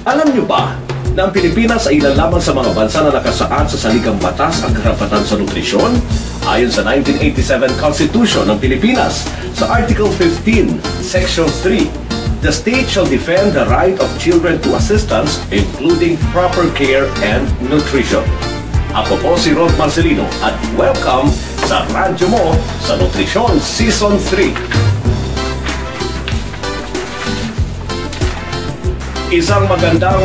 Alam niyo ba na ang Pilipinas ay ilan lamang sa mga bansa na nakasaad sa saligang batas ang karapatan sa nutrisyon? Ayon sa 1987 Constitution ng Pilipinas, sa Article 15, Section 3, the state shall defend the right of children to assistance, including proper care and nutrition. Ako po si Rod Marcelino at welcome sa Radyo Mo sa Nutrisyon Season 3. Isang magandang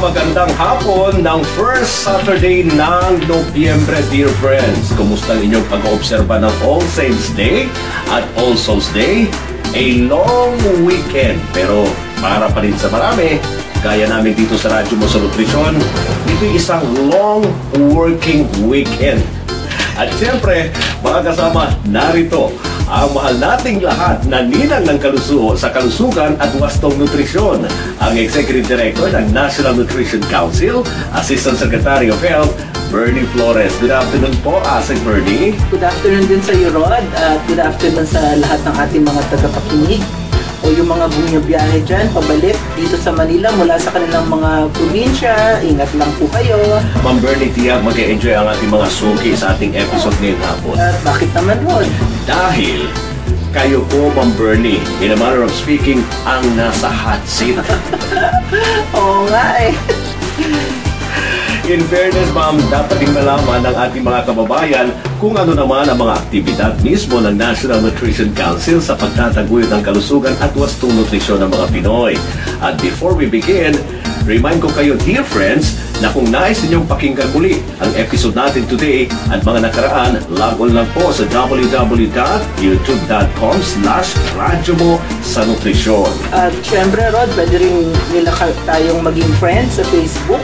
hapon ng first Saturday ng Nobyembre, dear friends. Kumusta ang inyong pag-oobserba ng All Saints Day at All Souls Day? A long weekend, pero para pa rin sa marami, gaya namin dito sa Radyo Mo sa Nutrisyon, ito'y isang long working weekend. At siyempre, mga kasama, narito ang mahal nating lahat na ninang ng sa kalusugan at wastong nutrisyon, ang Executive Director ng National Nutrition Council, Assistant Secretary of Health, Bernie Flores. Good afternoon po, Asik Bernie. Good afternoon din sa iyo, Rod. Good afternoon sa lahat ng ating mga tagapakinig o yung mga bumiyabiyahe dyan, pabalik dito sa Manila mula sa kanilang mga probinsya. Ingat lang po kayo. Ma'am Bernie, tiyak mag-enjoy ang ating mga suki sa ating episode ngayong hapon. At bakit naman, Rod? Dahil kayo po, Ma'am Bernie, in a manner of speaking, ang nasa hot seat. Oo nga eh. In fairness, ma'am, dapat din malaman ng ating mga kababayan kung ano naman ang mga aktibidad mismo ng National Nutrition Council sa pagtataguyod ng kalusugan at wastong nutrisyon ng mga Pinoy. At before we begin, remind ko kayo, dear friends, na kung nais ninyong pakinggan muli ang episode natin today at mga nakaraan, log on lang po sa www.youtube.com/radyo mo sa nutrisyon. At syempre, Rod, pwede rin nila tayong maging friends sa Facebook.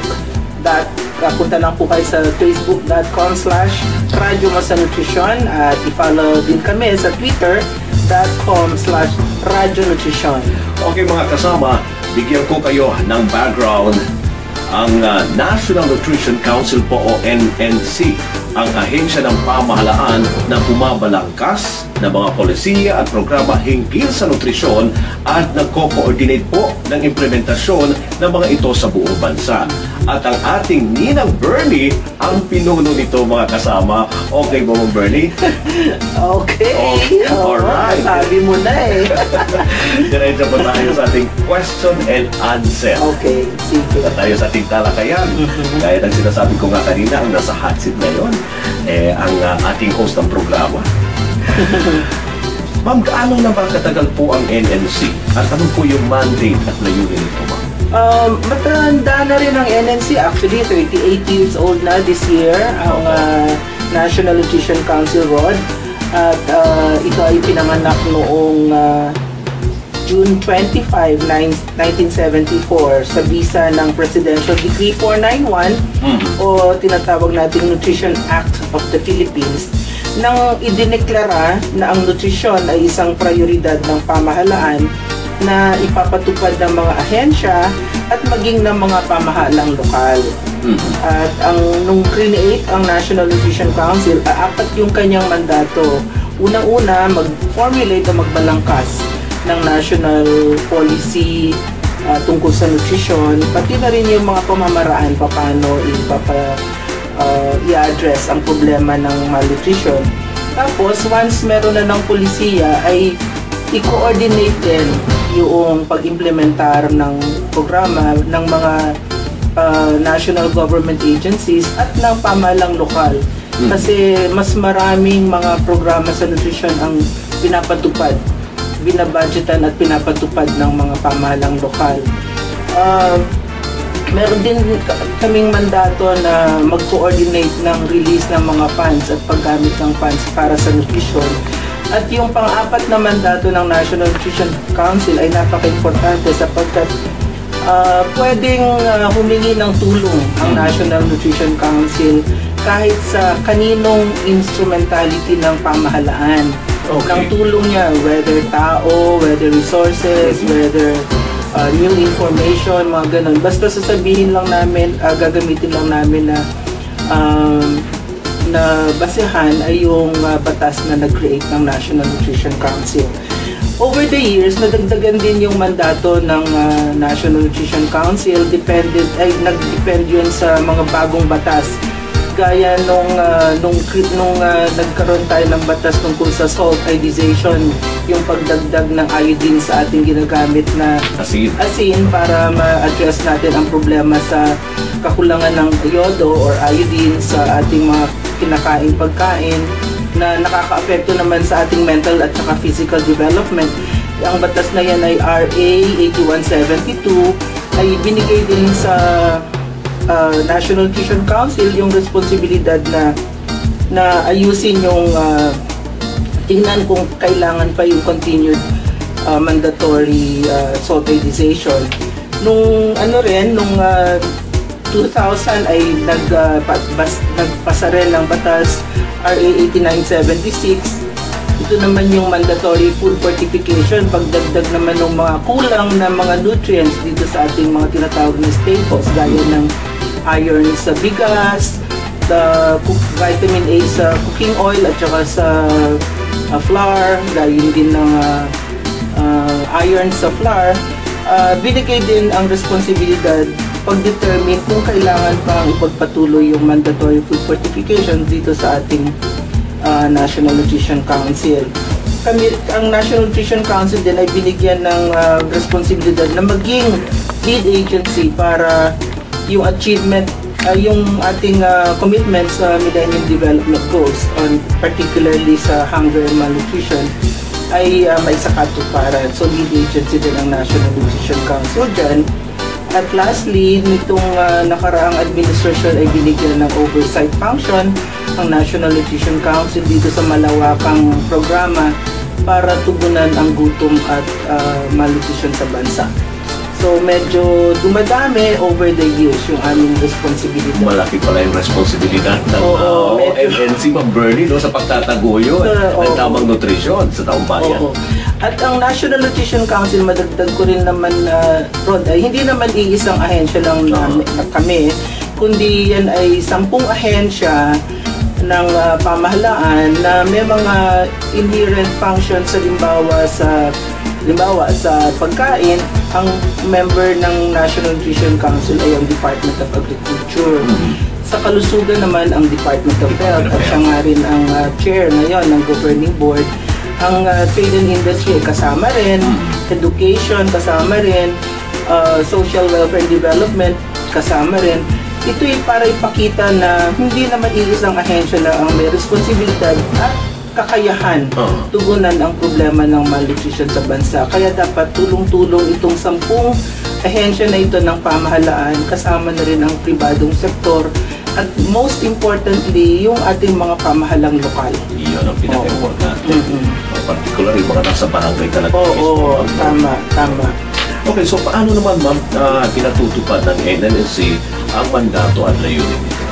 Punta lang po kayo sa facebook.com/radyo mo sa nutrisyon at i-follow din kami sa twitter.com/radyo nutrisyon. Okay mga kasama, bigyan ko kayo ng background. Ang National Nutrition Council po o NNC, ang ahensya ng pamahalaan na bumabalangkas ng mga polisiya at programa hinggil sa nutrisyon at nagko-coordinate po ng implementasyon ng mga ito sa buong bansa. At ang ating Ninang Bernie ang pinuno nito mga kasama. Okay ba mo, Bernie? Okay. Alright. Sabi mo na eh. Diretso po tayo sa ating question and answer. Okay, sige. At tayo sa ating talakayan. Gaya ng sinasabi ko nga kanina, ang nasa hot seat ngayon, ang ating host ng programa. Ma'am, gaano na ba katagal po ang NNC? At ano po yung mandate at layunin nito, ma'am? Matanda na rin ang NNC. Actually, 38 years old na this year ang National Nutrition Council, Rod. At ito ay pinanganak noong June 25, 1974 sa bisa ng Presidential Decree 491 o tinatawag nating Nutrition Act of the Philippines, nang idineklara na ang nutrisyon ay isang prioridad ng pamahalaan na ipapatupad ng mga ahensya at maging ng mga pamahalang lokal. At nung create ang National Nutrition Council, apat yung kanyang mandato. Unang-una, mag-formulate o magbalangkas ng national policy tungkol sa nutrisyon, pati na rin yung mga pamamaraan paano i-address ang problema ng malnutrition. Tapos, once meron na ng polisiya, ay i-coordinate din yung pag-implementar ng programa ng mga national government agencies at ng pamahalang lokal. Kasi mas maraming mga programa sa nutrition ang pinapatupad, binabudgetan at pinapatupad ng mga pamahalang lokal. Meron din kaming mandato na mag-coordinate ng release ng mga funds at paggamit ng funds para sa nutrition. At yung pang-apat na mandato ng National Nutrition Council ay napaka-importante sapagkat pwedeng humingi ng tulong ang National Nutrition Council kahit sa kaninong instrumentality ng pamahalaan. Ng tulong niya, whether tao, whether resources, whether new information, mga ganun. Basta sasabihin lang namin, gagamitin lang namin na basehan ay yung batas na nag-create ng National Nutrition Council. over the years, nadagdagan din yung mandato ng National Nutrition Council. Nag-depend yun sa mga bagong batas. Gaya nung nagkaroon tayo ng batas tungkol sa salt iodization, yung pagdagdag ng iodine sa ating ginagamit na asin para ma-address natin ang problema sa kakulangan ng iodo or iodine sa ating mga kinakain pagkain na nakaka-apekto naman sa ating mental at saka physical development. Ang batas na yan ay RA 8172, ay binigay din sa National Nutrition Council yung responsibilidad na ayusin yung tingnan kung kailangan pa yung continued mandatory salt iodization. Nung 2000 ay nagpasa rin ng batas RA 8976. Ito naman yung mandatory food fortification, pagdagdag naman ng mga kulang na mga nutrients dito sa ating mga tinatawag na staples, gaya ng iron sa bigas, vitamin A sa cooking oil at saka sa flour, gayon din ng iron sa flour. Binigay din ang responsibilidad pag-determine kung kailangan pang ipagpatuloy yung mandatory food fortification dito sa ating National Nutrition Council. Ang National Nutrition Council din ay binigyan ng responsibilidad na maging lead agency para yung achievement, yung ating commitment sa Millennium Development Goals, particularly sa hunger and malnutrition, ay maisakatuparan. So lead agency din ang National Nutrition Council dyan. At lastly, nitong nakaraang administration ay binigyan ng oversight function ang National Nutrition Council dito sa malawakang programa para tugunan ang gutom at malnutrition sa bansa. So medyo dumadami over the years yung aming responsibilidad. Malaki pala yung responsibilidad ng MNC, Ma'am Bernie, sa pagtataguyo ng tamang nutrisyon sa taong bayan. At ang National Nutrition Council, madagdag ko rin naman, Rod, ay hindi naman iisang ahensya lang kami, kundi yan ay 10 ahensya ng pamahalaan na may mga inherent functions, halimbawa sa pagkain. Ang member ng National Nutrition Council ay ang Department of Agriculture. Sa kalusugan naman ang Department of Health, at siya nga rin ang chair ngayon ng governing board. Ang trade and industry kasama rin, education kasama rin, social welfare and development kasama rin. Ito ay para ipakita na hindi naman iisang ahensya lang ang may responsibilidad at kakayahan tugunan ang problema ng malnutrition sa bansa. Kaya dapat tulong-tulong itong 10 ahensya na ito ng pamahalaan, kasama na rin ang pribadong sektor, at most importantly, yung ating mga pamahalang lokal. Iyon ang pinaka-importante. Particular yung mga nasa barangay talaga. Oo, tama. Okay, so paano naman, ma'am, pinatutupad ng NNSC ang mandato at layunin nito?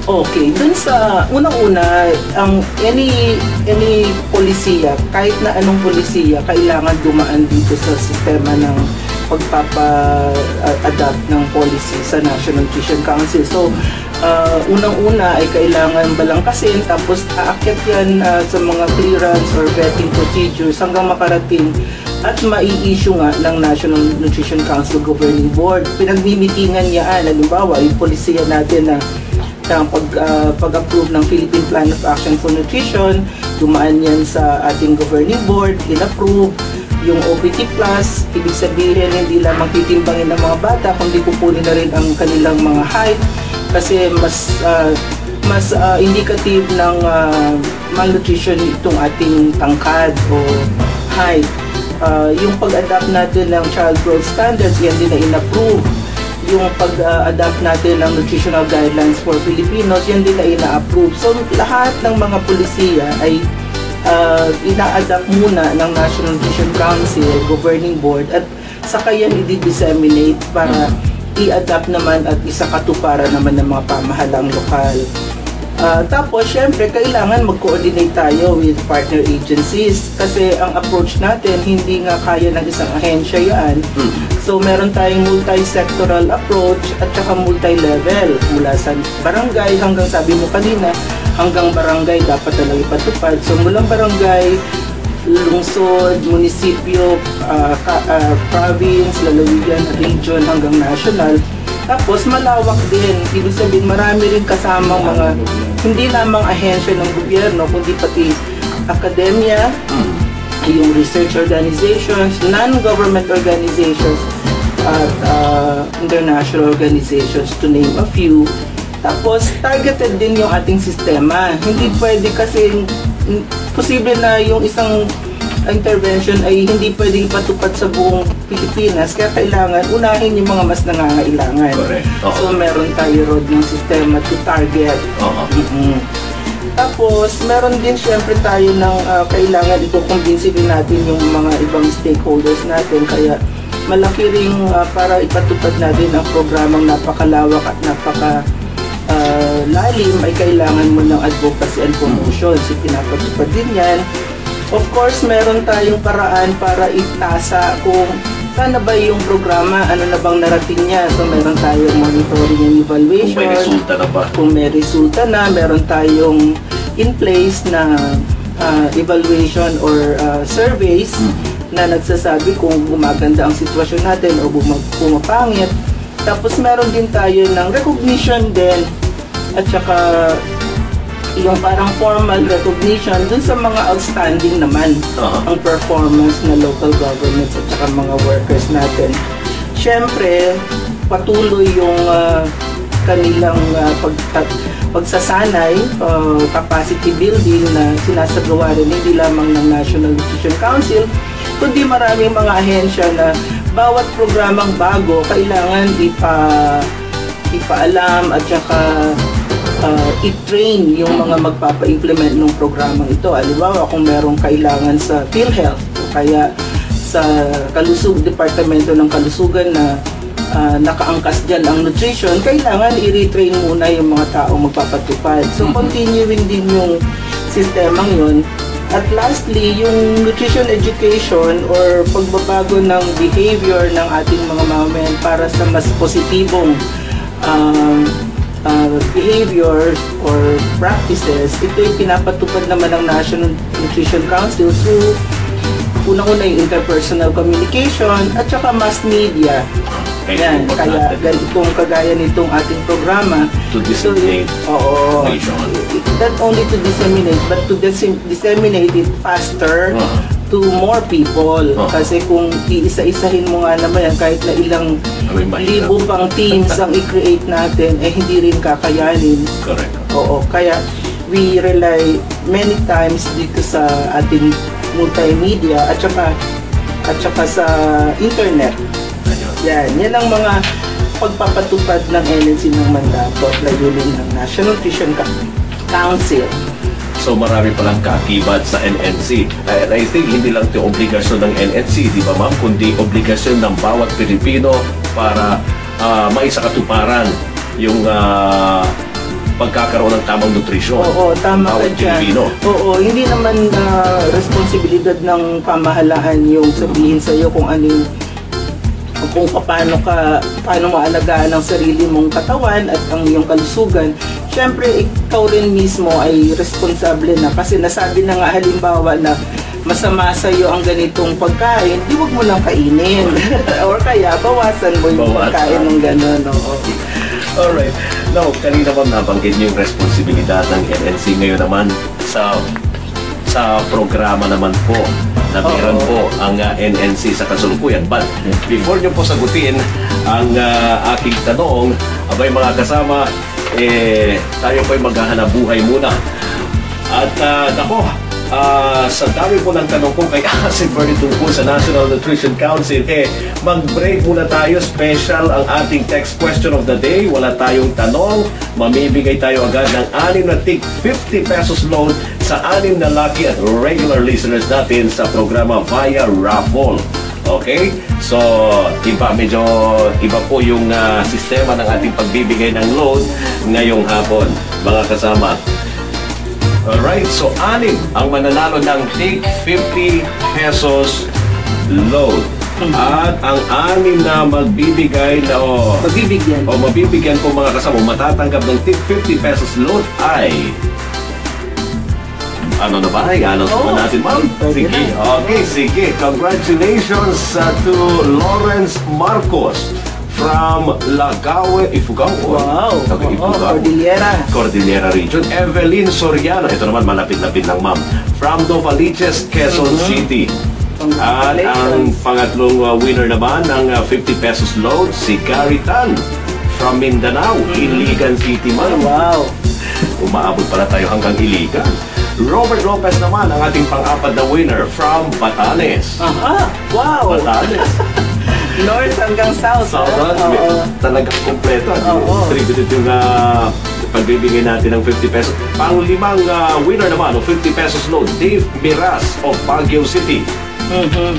Okay, dun sa unang-una, ang any polisiya, kahit na anong polisiya, kailangan dumaan dito sa sistema ng pagpapa-adapt ng policy sa National Nutrition Council. So, unang-una ay kailangan balangkasin, tapos aakyat yan sa mga clearance or vetting procedures hanggang makarating at mai-issue nga ng National Nutrition Council Governing Board. Pinagmimitingan yan, halimbawa, yung polisiya natin na pag-approve ng Philippine Plan of Action for Nutrition, dumaan yan sa ating governing board, in-approve. Yung OPT Plus, ibig sabihin hindi lamang titimbangin ng mga bata, kundi kukunin na rin ang kanilang mga height, kasi mas indicative ng malnutrition itong ating tangkad o height. Yung pag-adapt natin ng child growth standards, yan din na in-approve. Yung pag-adapt natin ng nutritional guidelines for Filipinos, yan din na ina-approve. So lahat ng mga pulisiya ay ina-adapt muna ng National Nutrition Council, Governing Board, at saka yan i-disseminate para i-adapt naman at isakatuparan naman ng mga pamahalang lokal. Tapos, syempre, kailangan mag-coordinate tayo with partner agencies kasi ang approach natin, hindi nga kaya ng isang ahensya yan. So, meron tayong multi-sectoral approach at saka multi-level. Mula sa barangay hanggang, sabi mo kanina, hanggang barangay dapat talaga ipatupad. So, mulang barangay, lungsod, munisipyo, province, lalawigan, region hanggang national. Tapos malawak din, ibig sabihin marami rin kasamang mga hindi lamang ahensya ng gobyerno kundi pati akademya, yung research organizations, non-government organizations at international organizations to name a few. Tapos targeted din yung ating sistema. Hindi pwede kasi posible na yung isang intervention ay hindi pwedeng ipatupad sa buong Pilipinas, kaya kailangan unahin yung mga mas nangangailangan. Correct. So meron tayo road ng sistema to target. Tapos meron din syempre tayo ng kailangan ikukumbinsi din natin yung mga ibang stakeholders natin, kaya malaki ring para ipatupad natin ang programang napakalawak at lalim ay kailangan mo ng advocacy and promotion. So pinapatupad din yan. Of course, meron tayong paraan para itasa kung sana ba yung programa, ano na bang narating niya. So meron tayong monitoring and evaluation. Kung may resulta na ba? Kung may resulta na, meron tayong in place na evaluation or surveys na nagsasabi kung gumaganda ang sitwasyon natin o pumapangit. Tapos meron din tayo ng recognition din at saka yung parang formal recognition dun sa mga outstanding naman ang performance na local governments at saka mga workers natin. Siyempre, patuloy yung kanilang pagsasanay, capacity building na sinasagawa rin hindi lamang ng National Nutrition Council, kundi maraming mga ahensya na bawat programang bago kailangan ipaalam at saka i-train yung mga magpapa-implement ng programang ito. Halimbawa, kung merong kailangan sa PhilHealth o kaya sa Departamento ng Kalusugan na nakaangkas dyan ang nutrition, kailangan i-retrain muna yung mga tao magpapatupad. So, continuing din yung sistemang yun. At lastly, yung nutrition education or pagbabago ng behavior ng ating mga mamamayan para sa mas positibong behaviors or practices, ito'y pinapatupad naman ng National Nutrition Council through unang-una yung interpersonal communication at saka mass media. Yan, kaya ganitong kagaya nitong ating programa to disseminate not only to disseminate but to disseminate it faster to more people. Kasi kung iisa-isahin mo nga naman yan, kahit na ilang libo pang teams ang i-create natin, eh hindi rin kakayanin. Correct. Oo, kaya we rely many times dito sa ating multimedia at saka sa internet. Yan ang mga pagpapatupad ng NNC ng mandato at layunin ng National Nutrition Council. So marami palang kaakibat sa NNC. And I think hindi lang ito obligasyon ng NNC, di ba ma'am? Kundi obligasyon ng bawat Pilipino para maisakatuparan yung pagkakaroon ng tamang nutrisyon. Oo, tama ka dyan. Oo, hindi naman responsibilidad ng pamahalaan yung sabihin sa iyo kung ano kung paano maalagaan ang sarili mong katawan at ang iyong kalusugan. Siyempre, ikaw rin mismo ay responsable na kasi nasabi na nga halimbawa na masama sa iyo ang ganitong pagkain, di wag mo lang kainin. Or kaya, bawasan mo yung pagkain ng gano'n. Alright. Now, kanina ba nabanggit niyo yung responsibilidad ng NNC ngayon naman sa programa naman po na meron po ang NNC sa kasalukuyan. But before nyo po sagutin ang aking tanong, abay mga kasama, tayo po'y maghahanap buhay muna. At sa dami po ng tanong ko kay Asin Bernie tungkol sa National Nutrition Council, mag-break muna tayo. Special ang ating text question of the day. Wala tayong tanong. Mamibigay tayo agad ng 6 na tig 50 pesos loan sa 6 na lucky at regular listeners natin sa programa via raffle. Okay? So, medyo iba po yung sistema ng ating pagbibigay ng loan ngayong hapon, mga kasama. Alright, so 6 ang mananalo ng tig 50 pesos loan. At ang 6 na mabibigyan po mga kasama, matatanggap ng tig 50 pesos loan ay Ano na ba? I-announce Oo. ba natin, ma'am? Pwede Sige. na. Okay, sige. Congratulations to Lawrence Marcos from Lagawe, Ifugao. Wow. Okay, Oo, Ifugao. Cordillera Region. Evelyn Soriano. Ito naman, malapit-lapit lang, ma'am. From Novaliches, Quezon City. At ang pangatlong winner naman ng 50 pesos load, si Gary Tan from Mindanao, Iligan City, ma'am. Wow. Umaabot pala tayo hanggang Iligan. Robert Lopez naman, ang ating pang-apat na winner from Batanes. Aha. Wow. Batanes. North hanggang south. Southern, Oo. talagang kompleto. Oo. Distributed yung pagbibigay natin ng 50 pesos. Pang-limang winner naman ng 50 pesos load, Dave Miras of Baguio City.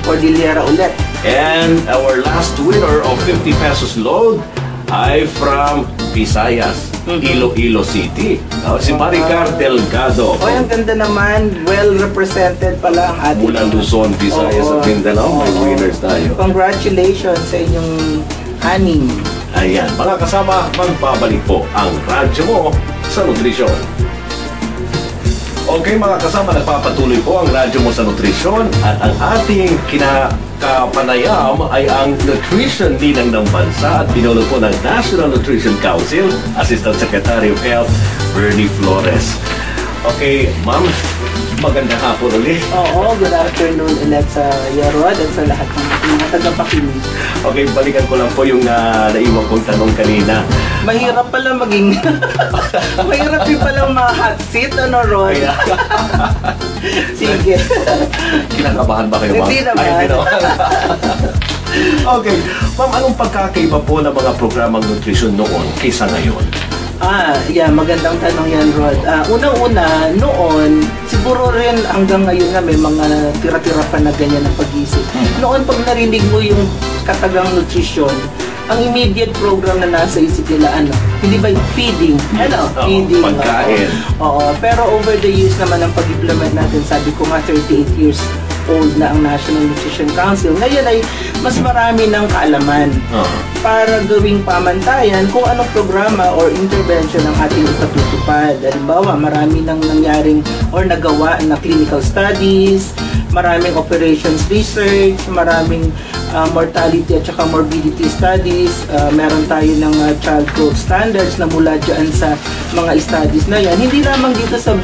Cordillera ulit. And our last winner of 50 pesos load ay from Visayas, Iloilo City. Si Maricar Delgado. O, ang ganda naman. Well represented pala ang ating... Mula Luzon, Visayas at Mindanao, may winners tayo. Congratulations sa inyong anim. Ayan, mga kasama, magbabalik po ang radyo mo sa nutrisyon. Okay mga kasama, nagpapatuloy po ang radyo mo sa nutrisyon at ang ating kinakapanayam ay ang Nutrition Ninang ng Bansa at pinuno po ng National Nutrition Council, Assistant Secretary of Health, Bernie Flores. Okay, ma'am, magandang hapon ulit. Oo, good afternoon ulit sa Yerod at sa lahat ng ating mga tagapakinig. Okay, balikan ko lang po yung naiwan kong tanong kanina. Mahirap pala maging... Mahirap din pala ma-hot seat, ano, Rod? Kaya, Sige. kinakabahan ba kayo, ma'am? Hindi naman. Ay, hindi naman. Okay, ma'am, anong pagkakaiba po ng mga programang nutrisyon noon kaysa ngayon? Magandang tanong yan, Rod. Unang-una, noon, siguro rin hanggang ngayon nga may mga tira-tira pa na ganyan ang pag-isip. Noon, pag narinig mo yung katagang nutrisyon, ang immediate program na nasa isip nila, hindi ba yung feeding? Feeding. Pagkain. Oo. Pero over the years naman ang pag-implement natin, sabi ko nga 38 years old na ang National Nutrition Council. Ngayon ay mas marami ng kaalaman para gawing pamantayan kung anong programa or intervention ang ating ipatutupad. Halimbawa, marami nang nangyaring or nagawa na clinical studies, maraming operations research, maraming mortality at saka morbidity studies. Meron tayo ng child growth standards na mula dyan sa mga studies na yan. Hindi lamang dito sa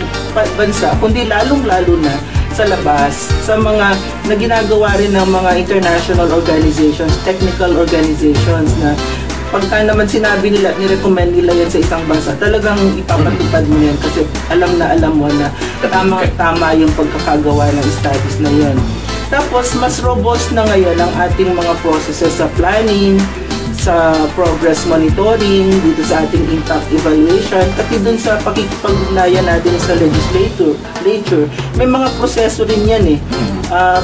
bansa, kundi lalong-lalo na sa labas, sa mga na ginagawa rin ng mga international organizations, technical organizations na pagka naman sinabi nila, ni-recommend nila yan sa isang bansa, talagang ipapatupad mo yan kasi alam mo na tama yung pagkakagawa ng studies na yan. Tapos, mas robust na ngayon ang ating mga processes sa planning, sa progress monitoring, dito sa ating impact evaluation, pati dun sa pakikipag-ugnayan natin sa legislature, may mga proseso rin yan eh.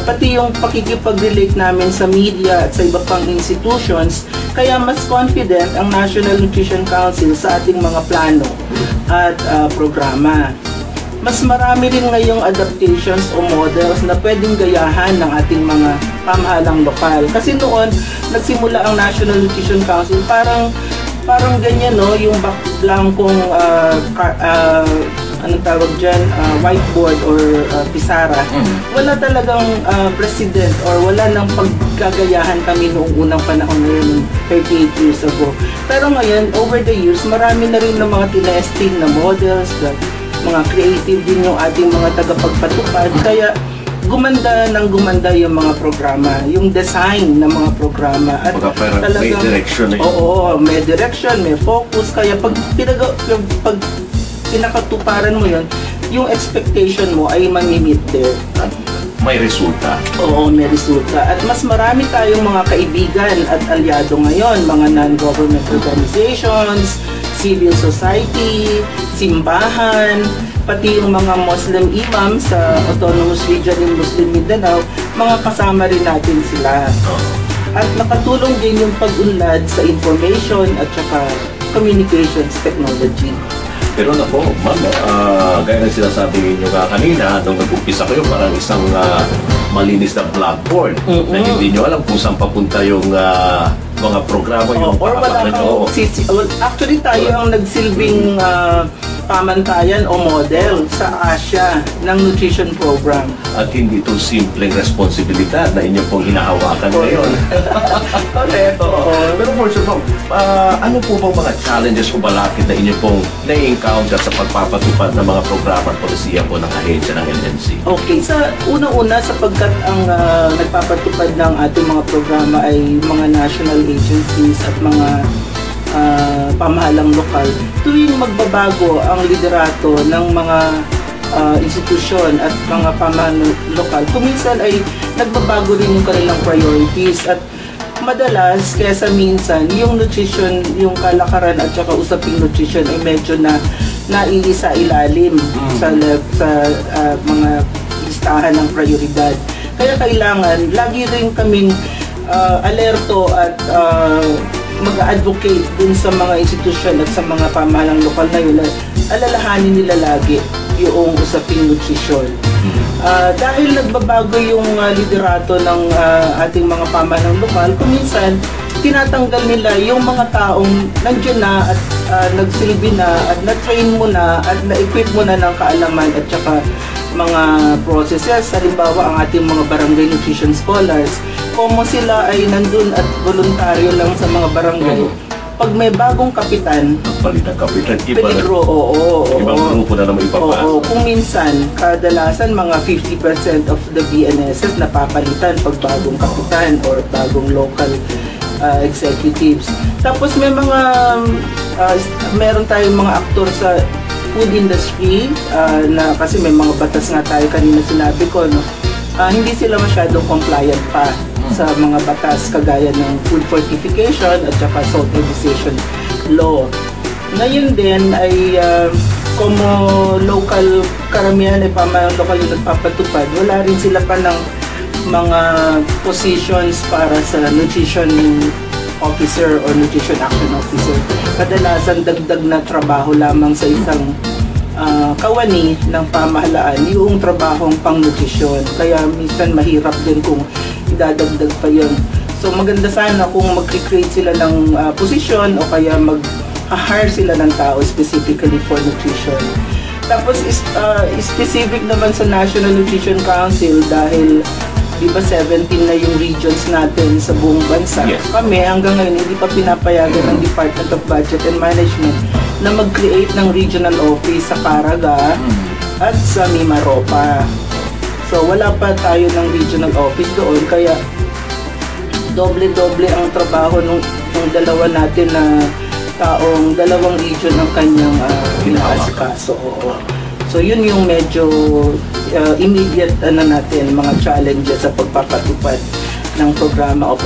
Pati yung pakikipag-relate namin sa media at sa iba pang institutions, kaya mas confident ang National Nutrition Council sa ating mga plano at programa. Mas marami rin ngayong adaptations o models na pwedeng gayahan ng ating mga pamahalang lokal. Kasi noon, nagsimula ang National Nutrition Council, parang ganyan, no? Yung blankong, anong tawag dyan, whiteboard or pisara. Wala talagang president or wala nang paggagayahan kami noong unang panahon ngayon, 38 years ago. Pero ngayon, over the years, marami na rin ng mga tinesting na models, mga creative din yung ating mga tagapagpatupad, kaya gumanda yung mga programa, yung design ng mga programa at talagang may direction eh. Oo, may direction, may focus, kaya pag pinakatuparan mo yun, yung expectation mo ay mamimit there. May resulta. Oo, may resulta. At mas marami tayong mga kaibigan at alyado ngayon, mga non-government organizations, civil society, simbahan, pati yung mga Muslim imam sa Autonomous Region in Muslim Mindanao, mga kasama rin natin sila. At nakatulong din yung pag-unlad sa information at saka communications technology. Pero nako, ma'am, gaya ng sinasabi ninyo kanina, nung nag-umpisa kayo, parang isang malinis na blackboard na hindi nyo alam kung saan papunta yung mga programa yung or wala kang actually tayo ang nagsilbing pamantayan o model sa Asia ng nutrition program. At hindi ito simpleng responsibilidad na inyo pong hinahawakan ngayon. Correct. Oo. Pero for sure, ma'am, ano po bang mga challenges o balakid na inyo pong na-encounter sa pagpapatupad ng mga programa at polisiya po ng ahensya ng NNC? Okay, sa unang-una sapagkat ang nagpapatupad ng ating mga programa ay mga national agencies at mga pamahalang lokal, tuwing magbabago ang liderato ng mga institusyon at mga pamahalang lokal, kuminsan ay nagbabago rin yung kanilang priorities at madalas, kesa minsan, yung nutrition, yung kalakaran at saka usaping nutrition ay medyo na naiisa ilalim sa mga listahan ng prioridad. Kaya kailangan, lagi rin kaming alerto at mag-advocate dun sa mga institusyon at sa mga pamahalang lokal na yun, alalahanin nila lagi yung usaping nutrition. Dahil nagbabago yung liderato ng ating mga pamahalang lokal, kuminsan tinatanggal nila yung mga taong nandiyan na at nagsilbi na at na-train mo na at na-equip mo na ng kaalaman at saka mga processes. Halimbawa, ang ating mga barangay nutrition scholars, kung sila ay nandun at voluntaryo lang sa mga barangay, pag may bagong kapitan, Palit ng kapitan, peligro, ibang grupo na naman ipapasok. Oo, kung minsan, kadalasan mga 50% of the BNSS napapalitan pag bagong kapitan or bagong local executives. Tapos may mga, meron tayong mga aktor sa food industry na kasi may mga batas nga tayo kanina sinabi ko, no? Hindi sila masyadong compliant pa sa mga batas kagaya ng food fortification at saka salt negotiation law. Ngayon din ay como local karamihan ay pamahalang lokal yung nagpapatupad, wala rin sila pa ng mga positions para sa nutrition officer or nutrition action officer. Kadalasan dagdag na trabaho lamang sa isang kawani ng pamahalaan yung trabahong pang-nutrisyon. Kaya minsan mahirap din kung idadagdag pa yun. So maganda sana kung mag-create sila ng posisyon o kaya mag-hire sila ng tao specifically for nutrition. Tapos specific naman sa National Nutrition Council dahil di ba 17 na yung regions natin sa buong bansa. Yes. Kami hanggang ngayon hindi pa pinapayagan ng Department of Budget and Management na mag-create ng regional office sa Caraga at sa Mimaropa. So wala pa tayo ng regional office doon kaya doble-doble ang trabaho ng dalawa natin na taong dalawang region ang kanyang inaasikaso. So yun yung medyo immediate natin mga challenges sa pagpapatupad ng programa o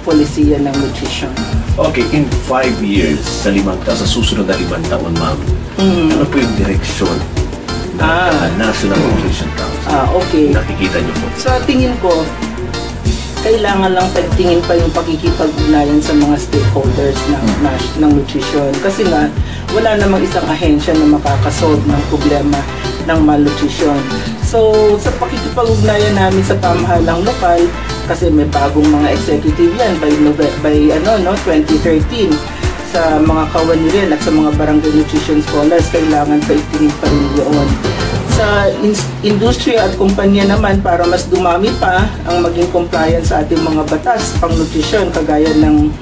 polisiya ng nutrition. Okay, in 5 years, sa susunod na 5 taon, ma'am, ano po yung direksyon ng National Nutrition Council? Okay. Nakikita niyo po. Sa tingin ko, kailangan lang pagtingin pa yung pakikipag-ugnayan sa mga stakeholders ng nutrition. Kasi nga, wala namang isang ahensya na makakasolve ng problema ng malnutrition. So, sa pakikipag-ugnayan namin sa pamahalang lokal, kasi may bagong mga executive yan by 2013 sa mga kawani rin at sa mga barangay nutrition scholars, kailangan pa itingin pa rin yun. Sa industriya at kumpanya naman, para mas dumami pa ang maging compliance sa ating mga batas pang nutrisyon kagaya ng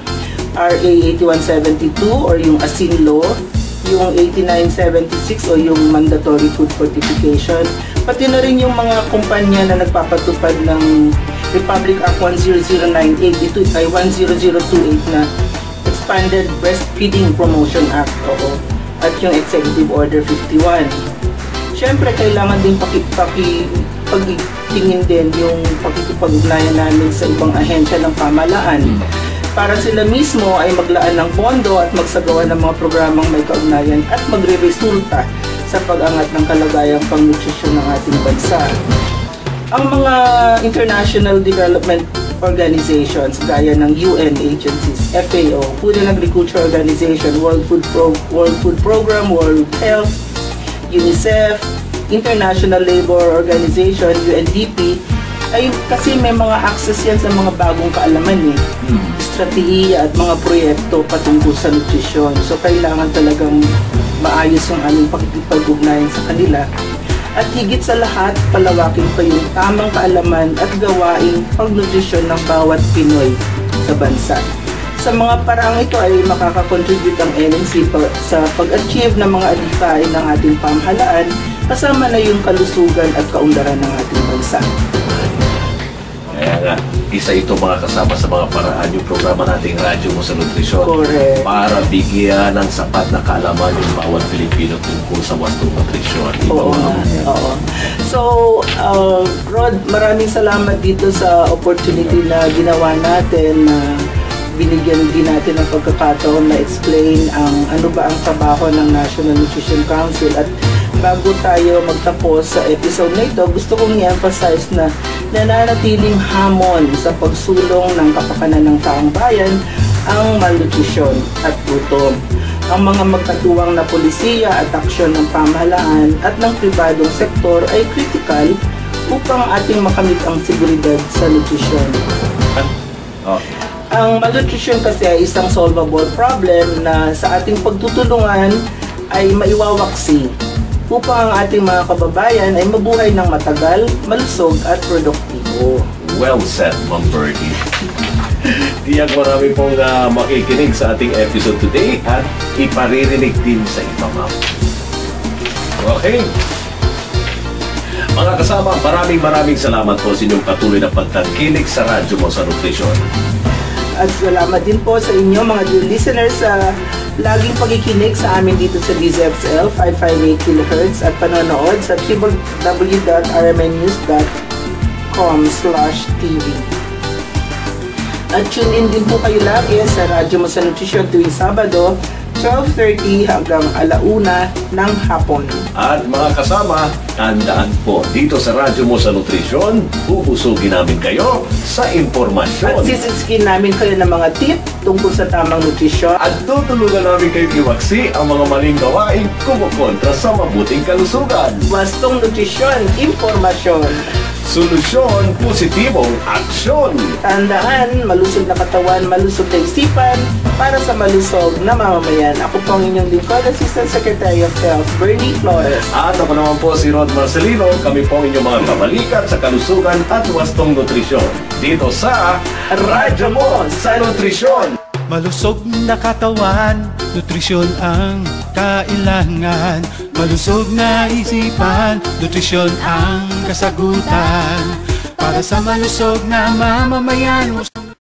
RA 8172 or yung ASIN law, yung 8976 o yung mandatory food fortification, pati na rin yung mga kumpanya na nagpapatupad ng Republic Act 10098, ito ay 10028 na Expanded Breastfeeding Promotion Act, at yung Executive Order 51. Siyempre, kailangan din pagtingin din yung pakikipag-ugnayan namin sa ibang ahensya ng pamahalaan para sila mismo ay maglaan ng pondo at magsagawa ng mga programang may kaugnayan at magre-resulta sa pag-angat ng kalagayang pang-nutrisyon ng ating bansa. Ang mga international development organizations gaya ng UN agencies, FAO, Food and Agriculture Organization, World Food Program, World Health, UNICEF, International Labour Organization, UNDP, ay kasi may mga access yan sa mga bagong kaalaman estratehiya at mga proyekto patungkol sa nutrisyon. So kailangan talagang maayos yung aming pakikipag-ugnayan sa kanila. At higit sa lahat, palawakin pa yung tamang kaalaman at gawaing pagnutrisyon ng bawat Pinoy sa bansa. Sa mga paraang ito ay makakakontribute ang NNC sa pag-achieve ng mga adhikain ng ating pamahalaan, kasama na yung kalusugan at kaunlaran ng ating bansa. Kaya nga, isa ito mga kasama sa mga paraan yung programa nating Radyo Mo sa Nutrisyon. Correct. Para bigyan ng sapat na kaalaman yung bawat Pilipino tungkol sa wastong nutrisyon. Oo. So, Rod, maraming salamat dito sa opportunity na ginawa natin na binigyan din natin ng pagkakataon na explain ano ba ang trabaho ng National Nutrition Council. At bago tayo magtapos sa episode na ito, gusto kong i-emphasize na nananatiling hamon sa pagsulong ng kapakanan ng taong bayan ang malnutrisyon at gutom. Ang mga magkatuwang na polisiya at aksyon ng pamahalaan at ng pribadong sektor ay critical upang ating makamit ang seguridad sa nutrisyon. Ang malnutrition kasi ay isang solvable problem na sa ating pagtutulungan ay maiwawaksi upang ang ating mga kababayan ay mabuhay ng matagal, malusog at produktibo. Well said, Ma'am Bertie. Tiyak marami pong makikinig sa ating episode today at iparirinig din sa iba, ma'am. Okay. Mga kasama, maraming salamat po sa inyong patuloy na pagtangkilik sa Radyo Mo sa Nutrisyon. At salamat din po sa inyo mga dear listeners sa laging pakikinig sa amin dito sa DZXL 558 kHz at panonood sa www.rmnnews.com/tv. At tune in din po kayo lagi sa Radyo Mo sa Nutrisyon tuwing Sabado, 12:30 hanggang 1:00 ng hapon. At mga kasama, tandaan po, dito sa Radyo Mo sa Nutrisyon, bubusugin namin kayo sa impormasyon. At sisiskin namin kayo ng mga tip tungkol sa tamang nutrisyon. At tutulungan namin kayo iwaksi ang mga maling gawain kumukontra sa mabuting kalusugan. Wastong nutrisyon, impormasyon. Solusyon, positibong aksyon. Tandaan, malusog na katawan, malusog na isipan, para sa malusog na mamamayan. Ako po ang inyong lingkod, Assistant Secretary of Health, Bernie Flores. At ako naman po si Rod Marcelino. Kami po ang inyong mga kabalikat sa kalusugan at wastong nutrisyon. Dito sa Radyo Mo sa Nutrisyon. Malusog na katawan, nutrisyon ang kailangan. Malusog na isipan, nutrisyon ang kasagutan. Para sa malusog na mamamayan.